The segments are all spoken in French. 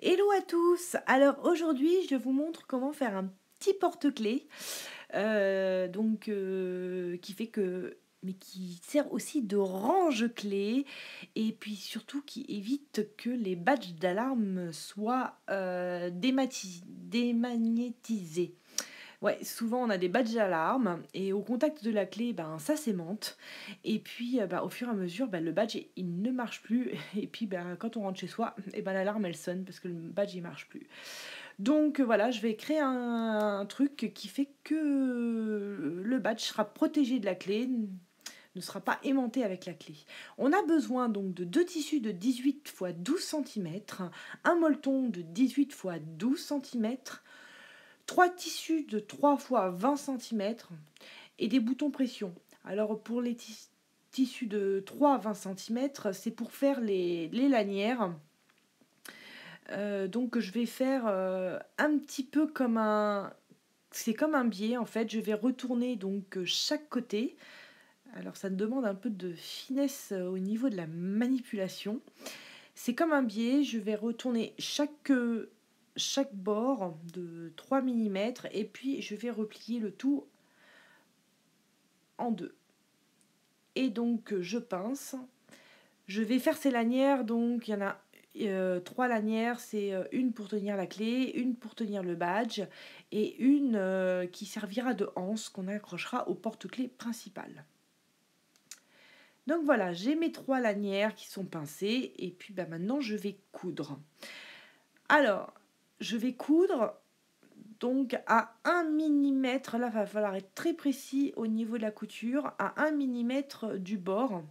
Hello à tous! Alors aujourd'hui, je vous montre comment faire un petit porte-clés, qui fait que mais qui sert aussi de range-clés et puis surtout qui évite que les badges d'alarme soient démagnétisés. Ouais, souvent on a des badges d'alarme et au contact de la clé, ben, ça s'aimante. Et puis au fur et à mesure, ben, le badge il ne marche plus. Et puis ben, quand on rentre chez soi, et ben, l'alarme elle sonne parce que le badge il marche plus. Donc voilà, je vais créer un truc qui fait que le badge sera protégé de la clé, ne sera pas aimanté avec la clé. On a besoin donc de deux tissus de 18 x 12 cm, un molleton de 18 x 12 cm, 3 tissus de 3 x 20 cm et des boutons pression. Alors pour les tissus de 3 à 20 cm, c'est pour faire les lanières. Donc je vais faire un petit peu comme un... C'est comme un biais en fait, je vais retourner donc chaque côté. Alors ça demande un peu de finesse au niveau de la manipulation. C'est comme un biais, je vais retourner chaque bord de 3 mm et puis je vais replier le tout en deux. Et donc je pince. Je vais faire ces lanières, donc il y en a 3 lanières, c'est une pour tenir la clé, une pour tenir le badge et une qui servira de anse qu'on accrochera au porte-clés principal. Donc voilà, j'ai mes 3 lanières qui sont pincées et puis maintenant je vais coudre. Alors, je vais coudre donc à 1 mm, là il va falloir être très précis au niveau de la couture, à 1 mm du bord,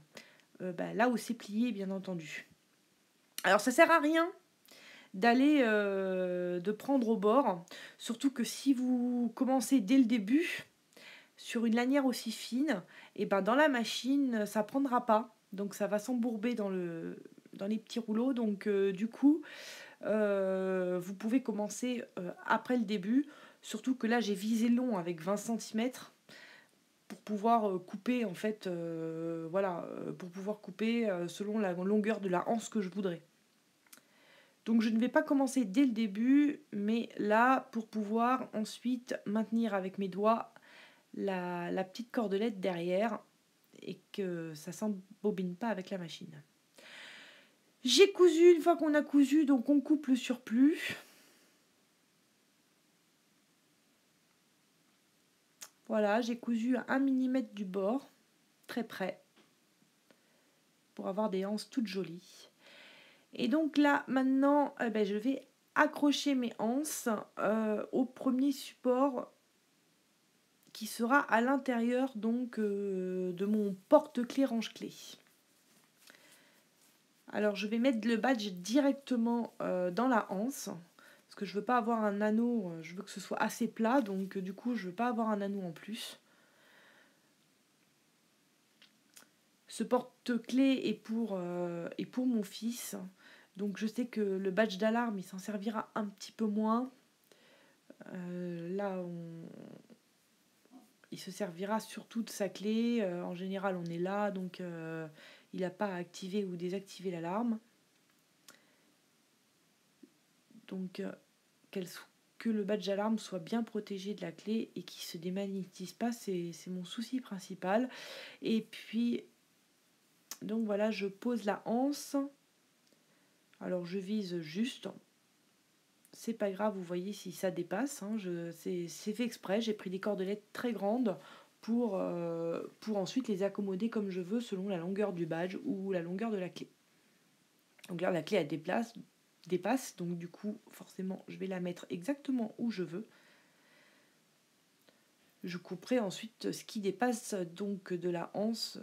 là où c'est plié bien entendu. Alors ça sert à rien d'aller de prendre au bord, surtout que si vous commencez dès le début sur une lanière aussi fine, et ben dans la machine ça prendra pas, donc ça va s'embourber dans les petits rouleaux, donc du coup vous pouvez commencer après le début, surtout que là j'ai visé long avec 20 cm pour pouvoir couper en fait, pour pouvoir couper selon la longueur de la anse que je voudrais. Donc je ne vais pas commencer dès le début, mais là pour pouvoir ensuite maintenir avec mes doigts la petite cordelette derrière et que ça ne s'embobine pas avec la machine. J'ai cousu, une fois qu'on a cousu, donc on coupe le surplus. Voilà, j'ai cousu à 1 mm du bord, très près, pour avoir des anses toutes jolies. Et donc là, maintenant, je vais accrocher mes anses au premier support qui sera à l'intérieur donc de mon porte-clés range-clés. Alors je vais mettre le badge directement dans la anse, parce que je veux pas avoir un anneau, je veux que ce soit assez plat, donc du coup je veux pas avoir un anneau en plus. Ce porte-clés est pour mon fils, donc je sais que le badge d'alarme il s'en servira un petit peu moins. Il se servira surtout de sa clé. En général, on est là, donc il n'a pas à activer ou désactiver l'alarme. Donc, que le badge d'alarme soit bien protégé de la clé et qu'il ne se démagnétise pas, c'est mon souci principal. Et puis, donc voilà, je pose la anse. Alors, je vise juste. C'est pas grave, vous voyez si ça dépasse. C'est fait exprès. J'ai pris des cordelettes très grandes pour ensuite les accommoder comme je veux selon la longueur du badge ou la longueur de la clé. Donc là, la clé elle dépasse, donc du coup, forcément, je vais la mettre exactement où je veux. Je couperai ensuite ce qui dépasse donc de la anse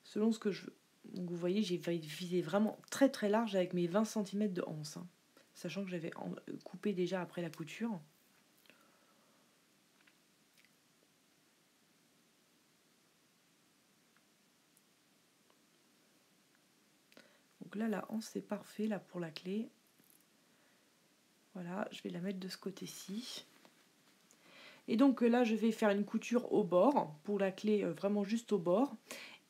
selon ce que je veux. Donc vous voyez, j'ai visé vraiment très très large avec mes 20 cm de anse, sachant que j'avais coupé déjà après la couture. Donc là, la anse c'est parfait là pour la clé. Voilà, je vais la mettre de ce côté-ci. Et donc là, je vais faire une couture au bord pour la clé, vraiment juste au bord.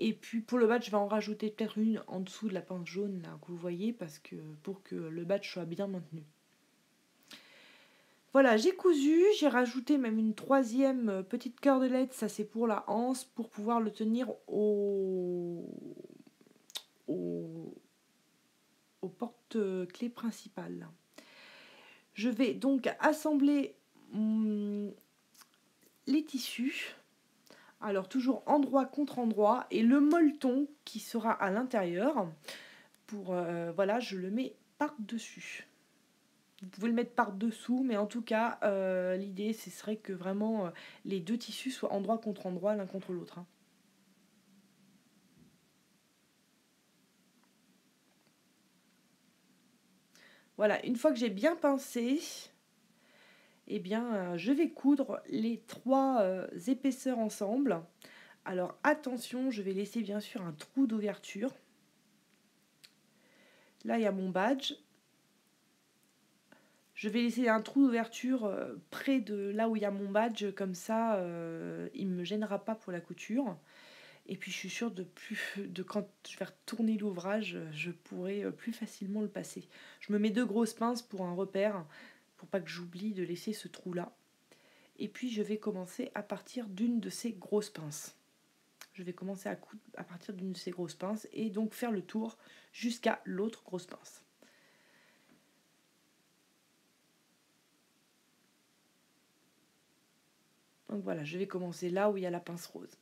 Et puis pour le badge, je vais en rajouter peut-être une en dessous de la pince jaune là, que vous voyez, parce que pour que le badge soit bien maintenu. Voilà, j'ai cousu, j'ai rajouté même une troisième petite cordelette, ça c'est pour la anse, pour pouvoir le tenir au, au porte-clés principal. Je vais donc assembler les tissus, alors toujours endroit contre endroit, et le molleton qui sera à l'intérieur, pour voilà, je le mets par-dessus. Vous pouvez le mettre par-dessous, mais en tout cas, l'idée, ce serait que vraiment les deux tissus soient endroit contre endroit, l'un contre l'autre. Hein. Voilà, une fois que j'ai bien pincé, eh bien, je vais coudre les trois épaisseurs ensemble. Alors attention, je vais laisser bien sûr un trou d'ouverture. Là, il y a mon badge. Je vais laisser un trou d'ouverture près de là où il y a mon badge, comme ça il ne me gênera pas pour la couture. Et puis je suis sûre de quand je vais retourner l'ouvrage, je pourrai plus facilement le passer. Je me mets 2 grosses pinces pour un repère, pour pas que j'oublie de laisser ce trou là. Et puis je vais commencer à partir d'une de ces grosses pinces. Je vais commencer à coudre à partir d'une de ces grosses pinces et donc faire le tour jusqu'à l'autre grosse pince. Donc voilà, je vais commencer là où il y a la pince rose.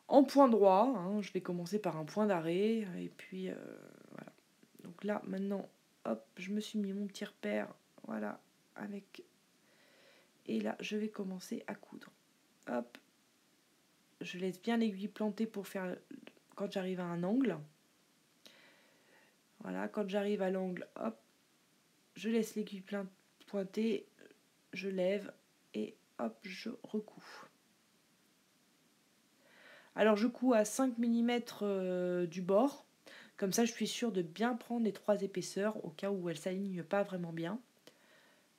En point droit, hein, je vais commencer par un point d'arrêt, et puis voilà. Donc là, maintenant, hop, je me suis mis mon petit repère, voilà, avec... Et là, je vais commencer à coudre. Hop, je laisse bien l'aiguille plantée pour faire... Quand j'arrive à un angle. Voilà, quand j'arrive à l'angle, hop, je laisse l'aiguille pointée, je lève, et hop, je recouds. Alors je couds à 5 mm du bord, comme ça je suis sûre de bien prendre les 3 épaisseurs au cas où elles ne s'alignent pas vraiment bien.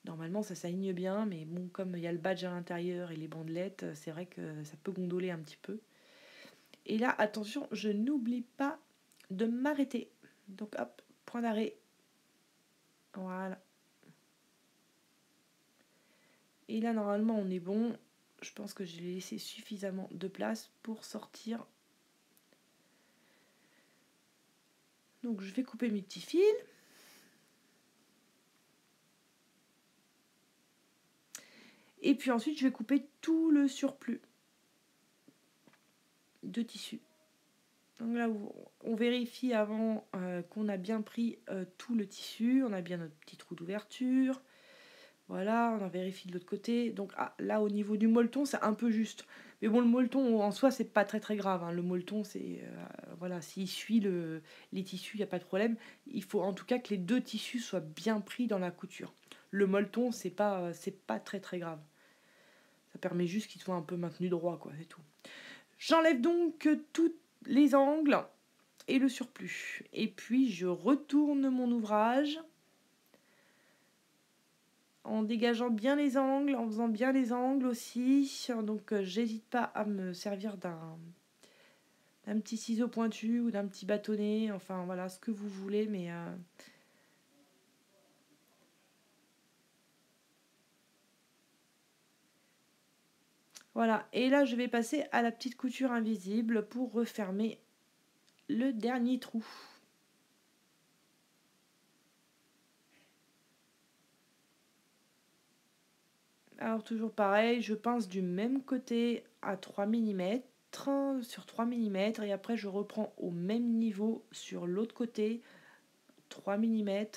Normalement ça s'aligne bien, mais bon, comme il y a le badge à l'intérieur et les bandelettes, c'est vrai que ça peut gondoler un petit peu. Et là, attention, je n'oublie pas de m'arrêter. Donc hop, point d'arrêt. Voilà. Et là, normalement, on est bon. Je pense que j'ai laissé suffisamment de place pour sortir. Donc je vais couper mes petits fils. Et puis ensuite, je vais couper tout le surplus de tissu. Donc là, on vérifie avant qu'on a bien pris tout le tissu. On a bien notre petit trou d'ouverture. Voilà, on en vérifie de l'autre côté. Donc là, au niveau du molleton, c'est un peu juste. Mais bon, le molleton, en soi, c'est pas très très grave. Hein. Le molleton, c'est... voilà, s'il suit les tissus, il n'y a pas de problème. Il faut en tout cas que les deux tissus soient bien pris dans la couture. Le molleton, c'est pas très très grave. Ça permet juste qu'ils soient un peu maintenus droit, quoi, c'est tout. J'enlève donc tous les angles et le surplus. Et puis, je retourne mon ouvrage en dégageant bien les angles, en faisant bien les angles aussi. Donc, j'hésite pas à me servir d'un petit ciseau pointu ou d'un petit bâtonnet. Enfin, voilà, ce que vous voulez, mais... Voilà, et là je vais passer à la petite couture invisible pour refermer le dernier trou. Alors toujours pareil, je pince du même côté à 3 mm sur 3 mm et après je reprends au même niveau sur l'autre côté 3 mm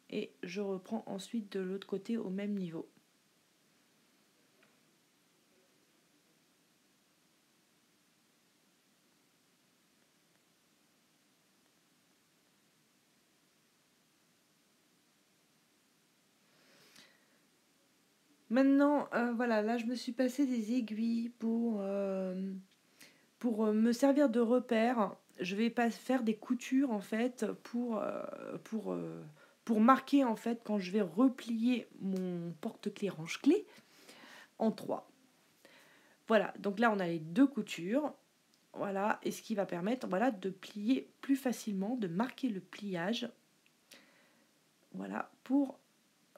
et je reprends ensuite de l'autre côté au même niveau. Maintenant, voilà, là je me suis passé des aiguilles pour me servir de repère. Je vais pas faire des coutures en fait pour marquer en fait quand je vais replier mon porte-clés range-clés en 3. Voilà, donc là on a les 2 coutures. Voilà, et ce qui va permettre, voilà, de plier plus facilement, de marquer le pliage. Voilà, pour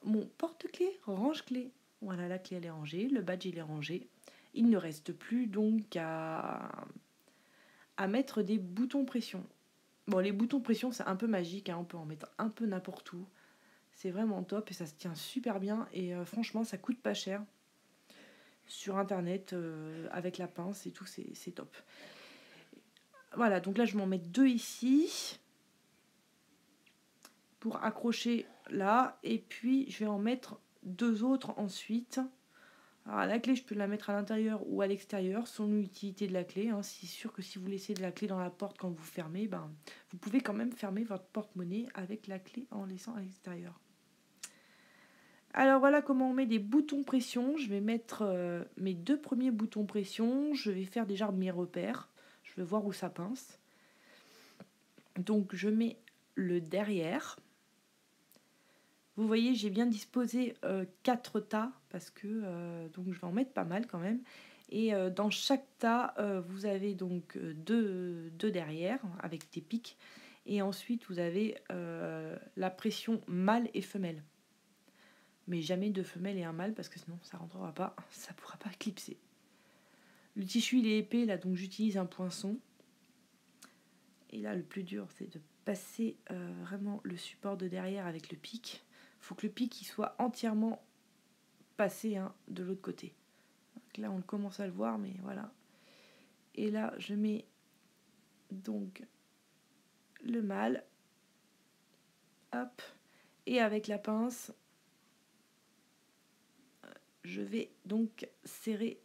mon porte-clés, range-clés. Voilà, la clé elle est rangée, le badge il est rangé. Il ne reste plus donc à mettre des boutons pression. Bon, les boutons pression c'est un peu magique, hein, on peut en mettre un peu n'importe où. C'est vraiment top et ça se tient super bien et franchement ça coûte pas cher. Sur internet, avec la pince et tout, c'est top. Voilà, donc là je vais en mettre 2 ici pour accrocher là, et puis je vais en mettre 2 autres ensuite. Alors la clé je peux la mettre à l'intérieur ou à l'extérieur selon l'utilité de la clé, hein. C'est sûr que si vous laissez de la clé dans la porte quand vous fermez, ben, vous pouvez quand même fermer votre porte-monnaie avec la clé en laissant à l'extérieur. Alors voilà comment on met des boutons pression. Je vais mettre mes 2 premiers boutons pression. Je vais faire déjà mes repères. Je vais voir où ça pince. Donc je mets le derrière. Vous voyez, j'ai bien disposé 4 tas parce que donc je vais en mettre pas mal quand même. Et dans chaque tas, vous avez donc deux derrière avec des pics. Et ensuite, vous avez la pression mâle et femelle. Mais jamais 2 femelles et un mâle parce que sinon ça rentrera pas, ça pourra pas clipser. Le tissu il est épais là, donc j'utilise un poinçon. Et là le plus dur c'est de passer vraiment le support de derrière avec le pic. Il faut que le pic il soit entièrement passé, hein, de l'autre côté. Donc là on commence à le voir, mais voilà. Et là je mets donc le mâle, hop, et avec la pince je vais donc serrer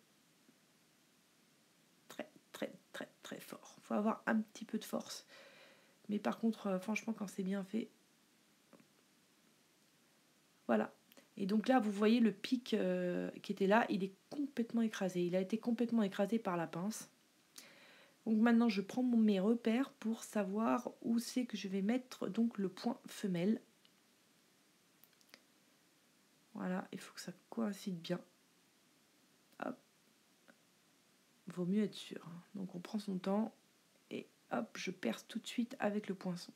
très fort. Faut avoir un petit peu de force. Mais par contre, franchement, quand c'est bien fait, voilà. Et donc là, vous voyez le pic qui était là, il est complètement écrasé. Il a été complètement écrasé par la pince. Donc maintenant, je prends mes repères pour savoir où c'est que je vais mettre donc le point femelle. Voilà, il faut que ça coïncide bien. Hop. Vaut mieux être sûr, hein. Donc on prend son temps et hop, je perce tout de suite avec le poinçon.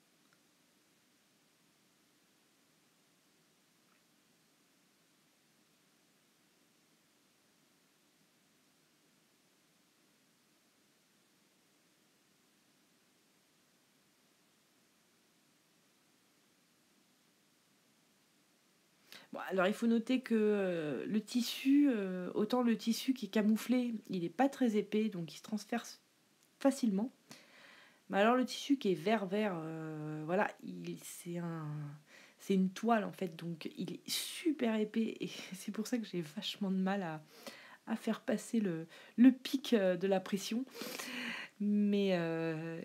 Bon, alors il faut noter que le tissu, autant le tissu qui est camouflé, il n'est pas très épais, donc il se transperce facilement. Mais alors le tissu qui est vert, voilà, c'est une toile en fait, donc il est super épais et c'est pour ça que j'ai vachement de mal à faire passer le pic de la pression. Mais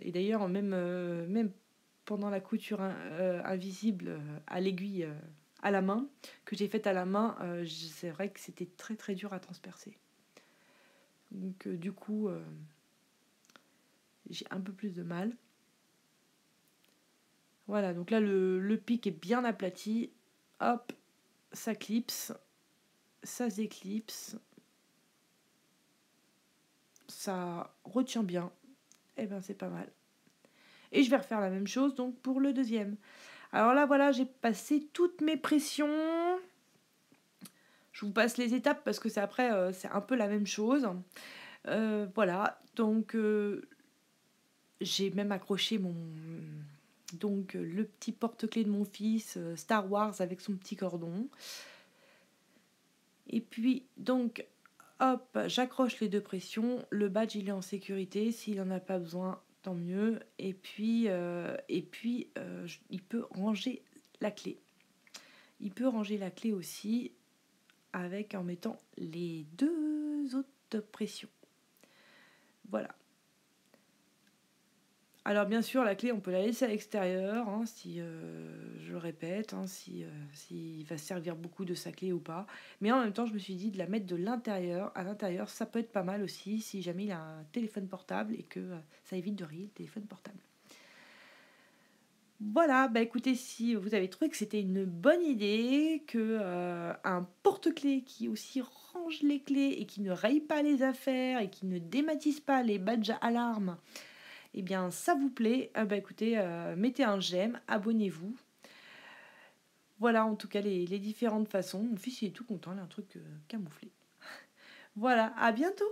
et d'ailleurs même pendant la couture invisible à l'aiguille à la main, que j'ai faite à la main, c'est vrai que c'était très dur à transpercer. Donc du coup, j'ai un peu plus de mal. Voilà, donc là le pic est bien aplati. Hop, ça clipse, ça s'éclipse, ça retient bien. Et ben c'est pas mal. Et je vais refaire la même chose donc pour le deuxième. Alors là voilà, j'ai passé toutes mes pressions. Je vous passe les étapes parce que c'est après c'est un peu la même chose. Voilà, donc j'ai même accroché le petit porte-clés de mon fils Star Wars avec son petit cordon. Et puis donc hop, j'accroche les 2 pressions. Le badge il est en sécurité. S'il n'en a pas besoin, tant mieux. Et puis il peut ranger la clé. Il peut ranger la clé aussi en mettant les 2 autres pressions. Voilà. Alors bien sûr, la clé, on peut la laisser à l'extérieur, hein, si je le répète, hein, si va servir beaucoup de sa clé ou pas. Mais en même temps, je me suis dit de la mettre de l'intérieur. À l'intérieur, ça peut être pas mal aussi si jamais il a un téléphone portable et que ça évite de rayer le téléphone portable. Voilà, bah écoutez, si vous avez trouvé que c'était une bonne idée, que un porte-clés qui aussi range les clés et qui ne raye pas les affaires et qui ne dématise pas les badges alarmes, eh bien ça vous plaît, écoutez, mettez un j'aime, abonnez-vous. Voilà en tout cas les différentes façons. Mon fils il est tout content, il a un truc camouflé. Voilà, à bientôt!